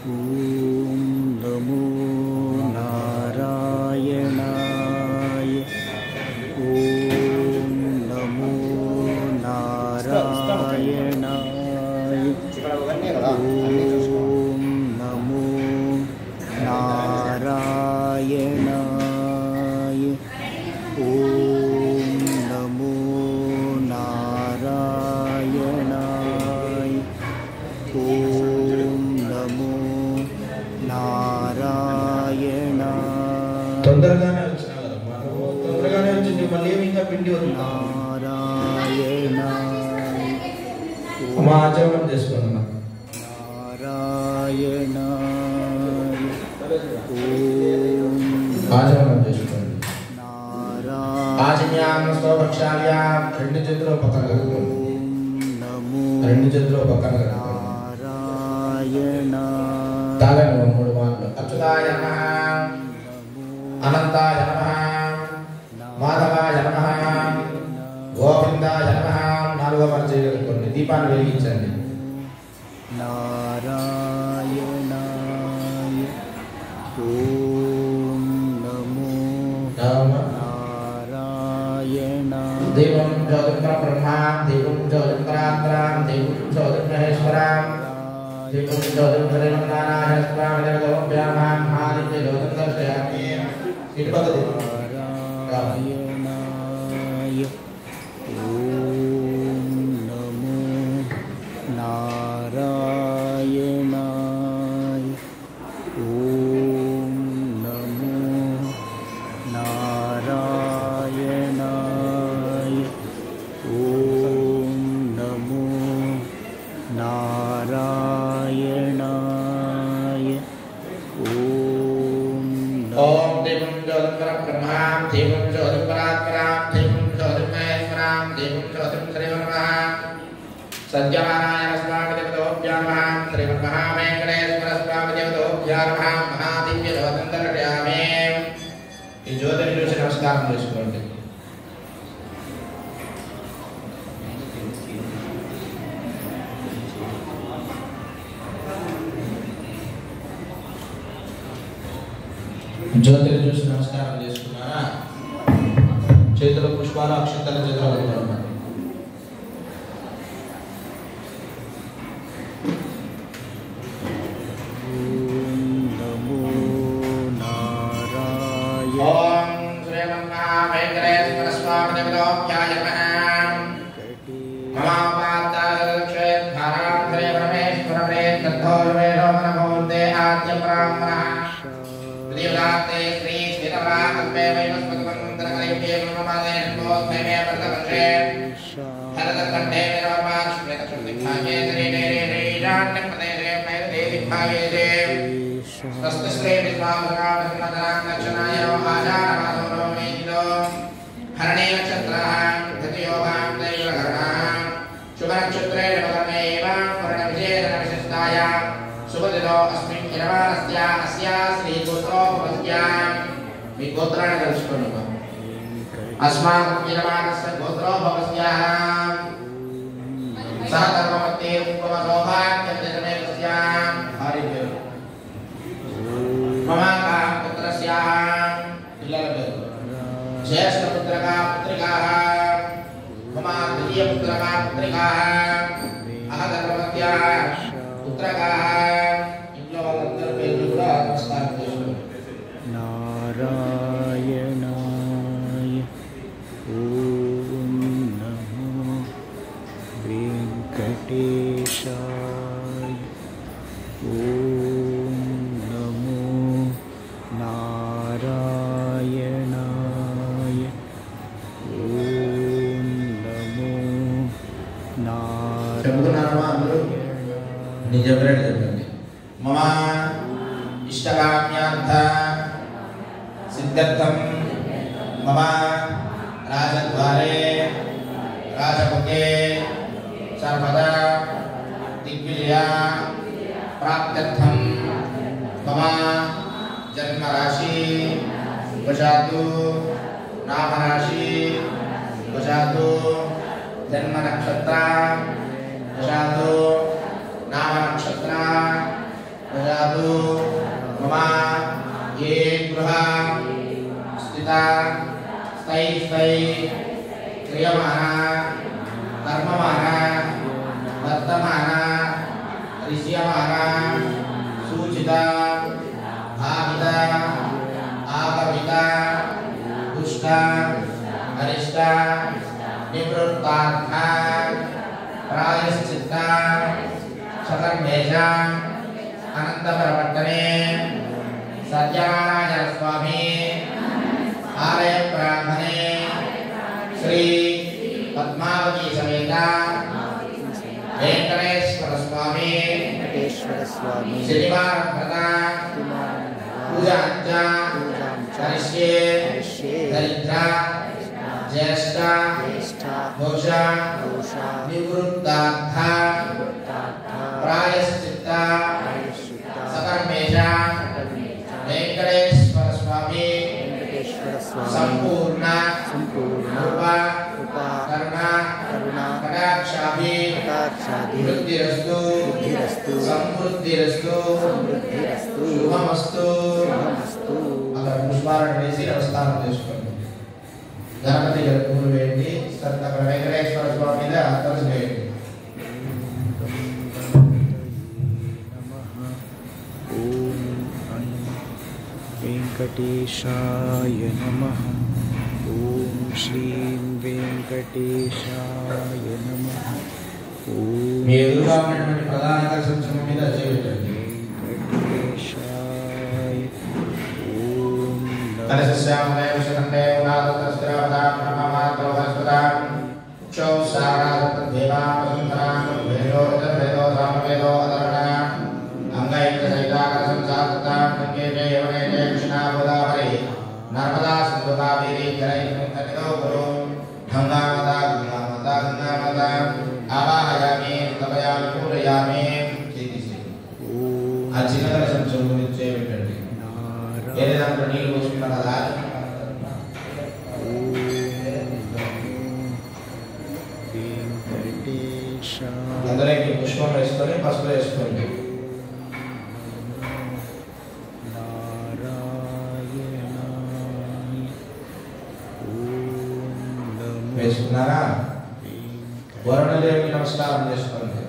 ఓం నమో నారాయణాయ. ఓం నమో నారాయణాయ. ఓం నమో నారాయణాయ. ఓం నమో నారాయణాయ. ఓం నమో నారాయణాయ. తొందరగానే వచ్చినా కదా మనకు, తొందరగానే వచ్చింది. మళ్ళీ ఏమి ఇంకా పిండి వద్దు. నారాయణాయ. మా ఆచరణ చేసుకున్నా. నారాయణాయ. ఓం ఆచరణ చేసుకోండి. ఆచమ్యాం స్వభక్షామ్యాం. రెండు చేతులు పక్కన కలుపుకోండి. నమో రెండు చేతులు పక్కన కలుపుకోండి. నారాయణ. తాగండి 3 మాటలు. అచ్యుతాయ నమః, అనంతాయ నమః, మాధవాయ నమః, గోవిందాయ నమః. 4వ మాట చేయగలుగుకోండి. దీపాన్ని వెలిగించండి. నారాయణాయ. ఓం నమో నారాయణ. దేవం జ్యోతిర్మయ బ్రహ్మాం, దేవం జ్యోతిర్మరాత్రాం, దేవం జ్యోతిర్మహేశ్వరాం, దేవం జ్యోతిర్మరేణానాహస్వాం దేవోభ్యామాం ఆదిత్య జ్యోతిం దర్శయామి. ఇటుపక్క నారాయణాయ. ఓం నమో నారాయణాయ. ఓం నమో నారాయణాయ. ఓం నమో నారాయణాయ. ఓం ఓం దేవం జ్యోతిర్మయ బ్రహ్మాం, దేవం జ్యోతిర్మరాత్రాం, దేవం జ్యోతిర్మహేశ్వరాం, దేవం జ్యోతిర్మరేణానాహ సత్యనారాయణ స్వామి దేవతోభ్యామాం, శ్రీమన్మహావేంకటేశ్వర స్వామి దేవతోభ్యామాం మహాదివ్య జ్యోతిం దర్శయామి. ఈ జ్యోతిని చూసి నమస్కారం చేసుకోండి. జ్యోతిని చూసి నమస్కారం చేసుకున్నారా? చేతుల పుష్పాలు అక్షంతల చేతులు పెట్టుకోండి. నమో నారాయణ. ఓం శ్రీమన్మహావేంకటేశ్వర స్వామి దేవతోభ్యాయ నమః. మమాపాతాక్షేత్ధారాం శ్రీ పరమేశ్వర ప్రేతోర్వేదోమనమోదే ఆద్య బ్రాహ్మణః శ్రీరాతే శ్రీ శ్రీరవాకల్పే వైవస్పతిమంతరకలైకే మమమాదే నమోద్భయమే వర్తవర్షే హరదకంఠే నిరవమాశ్వేతచుర్దిగ్భాగే శ్రీనేరేరీరాణ్యప్రదేశే మేదేవిభాగే స్వస్తి శ్రీ విశ్వామృగామహిమధనాం దక్షిణాయ ఆచారమాసో మేజిలో హరణే నక్షత్రాః ధృతియోగాం దైవకరణాః శుభనక్షత్రే నవకర్ణేవ పూర్ణవిశేషణ విశిష్టాయాం శుభదినో అస్మిన్ యజమానస్య అస్య శ్రీ గోత్రోపమస్య. మీ గోత్రాన్ని తెలుసుకోండి. అస్మాకం యజమానస్య గోత్రోపమస్య సహ కర్మమత్తే ఉత్తమ సౌభాగ్యమేకస్య భార్య పేరు. మమ పుత్రస్య పిల్లల పేరు. జ్యేష్ఠపుత్రకా పుత్రికాః, మమ ద్వితీయపుత్రకా పుత్రికాః, అహధర్మమత్య పుత్రకాః. ఇంట్లో వాళ్ళందరి పేర్లు కూడా నమస్కారం చేసుకోండి. నారాయణాయ. ఓం నమో వెంకటేశాయ. ఓం నమో నారాయణాయ. ఓం నమో చెబుతున్నారమ్మా అందరూ? నేను చెప్పినట్టు చెప్పండి. మమ ఇష్టకామ్యార్థ సిద్ధ్యర్థం మమ రాజద్వారే రాజముఖే సర్వదా దిగ్విజయ ప్రాప్త్యర్థం మమ జన్మరాశి వశాతు నామరాశి వశాతు జన్మ నక్షత్ర వశాతు నామ నక్షత్ర ददातु मम ये गृह स्थिता स्थै क्रियमाणा कर्ममाणा वर्तमाना ऋष्यमाणा सूचिता भाविता आगमिता दुष्टा अरिष्टा निवृत्तात्मा प्रायश्चित्ता सकर्मेषा अनंतपरपट्टने सत्यानारायण स्वामी आलय ब्राह्मणे श्री पद्मावती समेता वेंकटेश्वर स्वामी शनिवार व्रता पूजा करिष्ये दरिद्रा ज्येष्ठा दोषा निवृत्तार्था प्रायश्चित्ता सकर्मेषा वेंकटेश्वर स्वामी संपूर्ण कृपा करुणा कटाक्षाभि वृद्धिरस्तु समृद्धिरस्तु शुभमस्तु अगर पुष्पारण వేసి నమస్కారం చేసుకోండి గణపతి గారి పూలు వేయండి అక్కడ వెంకటేశ్వర స్వామి మీద తులసి వేయండి वेंकटेशाय नमः। ओम श्री वेंकटेशाय नमः। మీ ఎదురుగా ఉన్నటువంటి ప్రధాన ఆకర్షణ మీద చేయండి वेंकटेशाय ओम తలశ్యామలే విశుద్ధే ఉనాదస్తస్త్రావదాం బ్రహ్మమాత్రోహస్పదాం చౌ సారాదత్త దేవాపసంతరాం వేదో వేదో సామవేదో అదరణాం అంగైక సైతాకర సంసారతాం సంకేతే యవనేతే కృష్ణాబోధావరి నర్మదా సింధు కావేరీ జలైర్ముక్తనిదో గురు గంగామాతా గంగామాతా గంగామాతా ఆవాహయామి తపయామి పూజయామి చేసి ఆ చిన్నదల సంచం గురించి పెట్టండి ఏదే దాంట్లో నీళ్ళు పోసుకున్నారు కదా అందరికి పుష్పం వేసుకొని పసుపు వేసుకోండి వేసుకున్నారా వరుణదేవికి నమస్కారం చేసుకోండి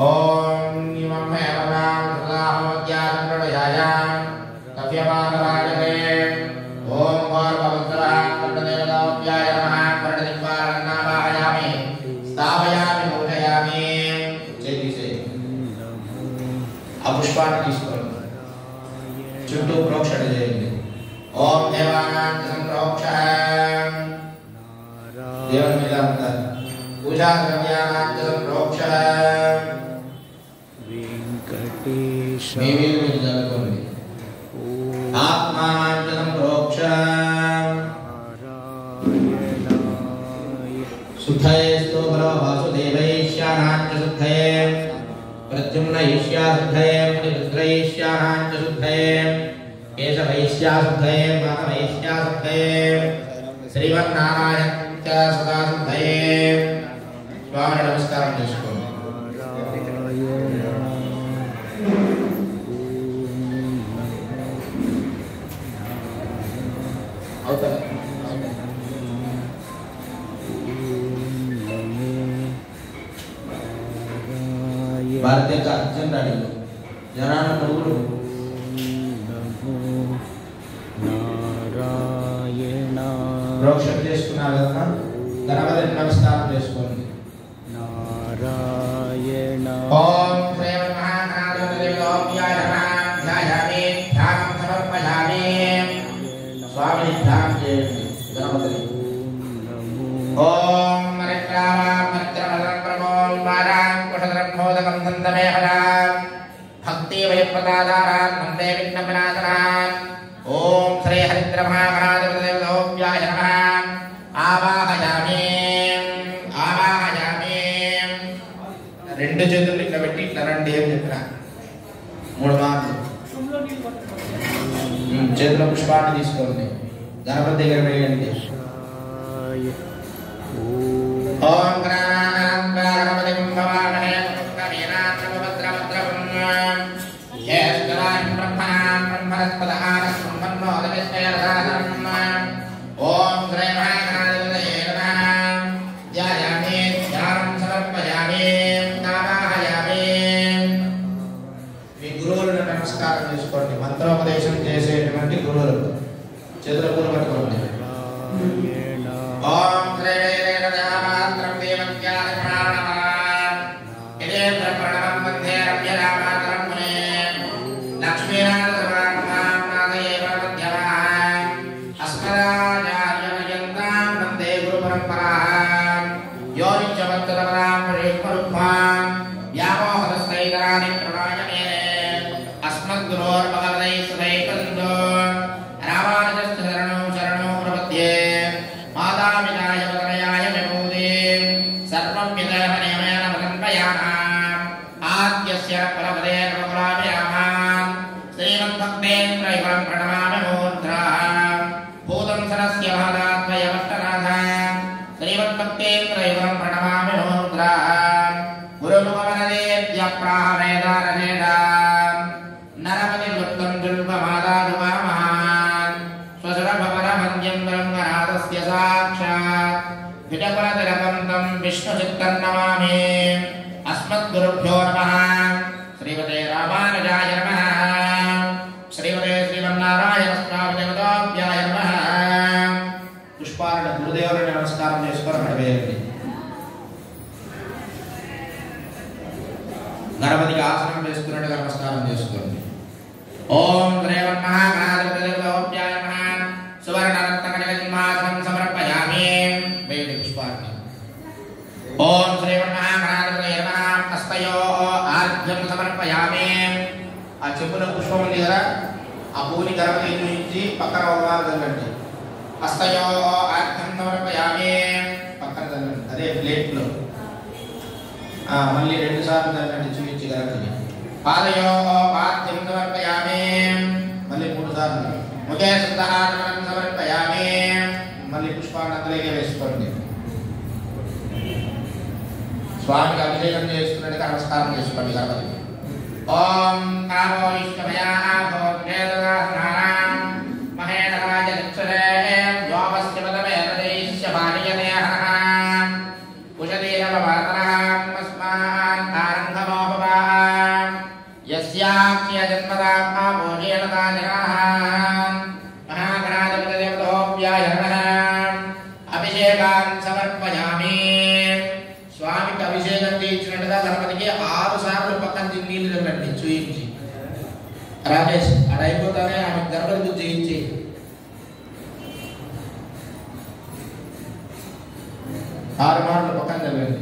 ఓం ఇమం హేమనాం సదాహమధ్యానందయాయాం కవ్యమానరాజతే ఓం వార్వవస్త్రాం పట్టదేవతాభ్యాయ నమః పట్టదిక్పాలన్నావాహయామి స్థాపయామి పూజయామి చేసి ఆ పుష్పాన్ని తీసుకోండి చుట్టూ ప్రోక్షణ చేయండి ఓం దేవానాం సంప్రోక్ష దేవుని మీద అంటారు పూజా ద్రవ్యానాం సంప్రోక్ష वेंकटेश మీ మీద మీరు చదువుకోండి ఆత్మానం సంప్రోక్ష శుద్ధయే స్తోభర వాసుదేవైష్యానాం శుద్ధయే ప్రద్యుమ్నైష్యా శుద్ధయే మునిరుద్రైష్యానాం శుద్ధయే కేశవైష్యా శుద్ధయే మాధవైష్యా శుద్ధయే శ్రీమన్నారాయణ సదా శుద్ధయే స్వామి నమస్కారం చేసుకోండి భారతీయ అర్జున్ అడిగి జనాన ప్రభుడు ప్రోక్షణ చేసుకున్నారు కదా గణపతిని నమస్కారం చేసుకోండి नारायण ఓం శ్రీ మహానారాయణదేవాయ నమః ధ్యాయామి ధ్యానం సమర్పయామి స్వామిని ధ్యానం చేయండి గణపతిని ఓం మరిక్రామాం మిత్రమలం ప్రమోం వారాం కుశలం బోధకం సంతమేహరాం భక్తి వయప్రదాదారాం వందే విఘ్నవినాశనాం ఓం శ్రీ హరిద్ర మహాగణాధిపతిదేవతాభ్యాయ నమః ఆవాహయామి ఆవాహయామి రెండు చేతులు ఇట్లా పెట్టి ఇట్లా రండి అని చెప్పిన 3 మార్లు చేతుల పుష్పాన్ని తీసుకోండి గణపతి దగ్గర వేయండి ఓం గణానాం గణపతిం భవామహే కవినాం భద్రభద్రం ఓం శ్రీ మహాగణాధిపతయే నమః. ధ్యాయామి, ధ్యానం సమర్పయామి, నామాహయామి. మీ గురువులను నమస్కారం చేసుకోండి. మంత్రోపదేశం చేసేటువంటి గురువులు చేతుల పూలు పట్టుకోండి. ఓం శ్రీ వేదమాత్రం దేవత్యాది ప్రాణమః. ఇదే ప్రణవం వందే రమ్యరామాతరం మునే. లక్ష్మీనాథ సమాగమాం నాదయేవ మధ్యమాం. అస్మదాచార్యపర్యంతాం వందే గురుపరంపరాం. యోనిత్యవర్తతపదాం పరీష్మరుక్మాం వ్యామోహదస్తైతరాణి ప్రణాయమే. అస్మద్గురోర్భగవతైః సుధైకసింధో రామానుజస్య శరణం శరణం ప్రపద్యే. మాతాపితాయ వదనయాయ విభూతే సర్వం విదేహ నియమేన వదంపయానాం. ఆద్యస్య పరపదే నమకులాభిరామాం. శ్రీమద్భక్తేంద్రయుగం ప్రణమామి మూర్ధ్రాం. భూతం సరస్య మహదాత్మయమష్టనాథాం. శ్రీమద్భక్తేంద్రయుగం ప్రణమామి మూర్ధ్రాం. గురుముఖమనదేద్య ప్రాహవేదారనేదాం. నరపతి వృత్తం దుర్గమాదాదుమామహాన్. స్వసురభవరవంద్యం బ్రహ్మనాథస్య సాక్షాత్. విటకులతిలకంతం విష్ణుచిత్తం నమామి. అస్మద్గురుభ్యో నమః. శ్రీమతే రామానుజాయ నమః. శ్రీమతే శ్రీమన్నారాయణ స్వామి దేవతాభ్యాయ నమః. పుష్పాలను గురుదేవులను నమస్కారం చేసుకొని నడివేయండి. గణపతికి ఆసనం వేసుకున్నట్టుగా నమస్కారం చేసుకోండి. ఓం శ్రీమన్మహాగణాధిపతయే నమః. సువర్ణరత్నకటికసింహాసనం సమర్పయామి. వేడి పుష్పాన్ని. ఓం శ్రీమన్మహాగణాధిపతయే నమః. హస్తయోః ఆర్ఘ్యం సమర్పయామి. ఆ చెప్పుల పుష్పం ఉంది కదా, ఆ పూని గణపతి నుంచి పక్కన ఒకవారు తల్లండి. హస్తయోః ఆర్ఘ్యం సమర్పయామి. పక్కన తల్లండి, అదే ప్లేట్లో. మళ్ళీ 2 సార్లు తల్లండి చూపించి గణపతిని. పాదయోః పాద్యం సమర్పయామి. మళ్ళీ 3 సార్లు. ముఖే శుద్ధహారం సమర్పయామి. మళ్ళీ పుష్పాన్ని అందులోకి వేసుకోండి. స్వామికి అభిషేకం చేసుకున్నట్టుగా నమస్కారం చేసుకోండి గణపతికి. ఓం నామో విష్ణుమయాభో వేదదాసనానాం మహేంద్రాయ లక్షరే వ్యోమస్య పదమేతదేశ్య భార్యతే హరః. కుశలీనవవాతరః తస్మాన్ ఆరంభమోపవాః. యస్యాఖ్య జన్మదాం ఆభోజేన దానినః. మహాగణాధిపతయేభ్యాయ నమః. అభిషేకాన్ సమర్పయామి. స్వామికి అభిషేకం చేయించినట్టుగా గణపతికి 6 సార్లు పక్కన నీళ్లు తగ్గండి చూయించి. రాజేష్ అది అయిపోతానే ఆమె గణపతి పూజ చేయించి. ఆరు మార్లు పక్కన తగ్గండి.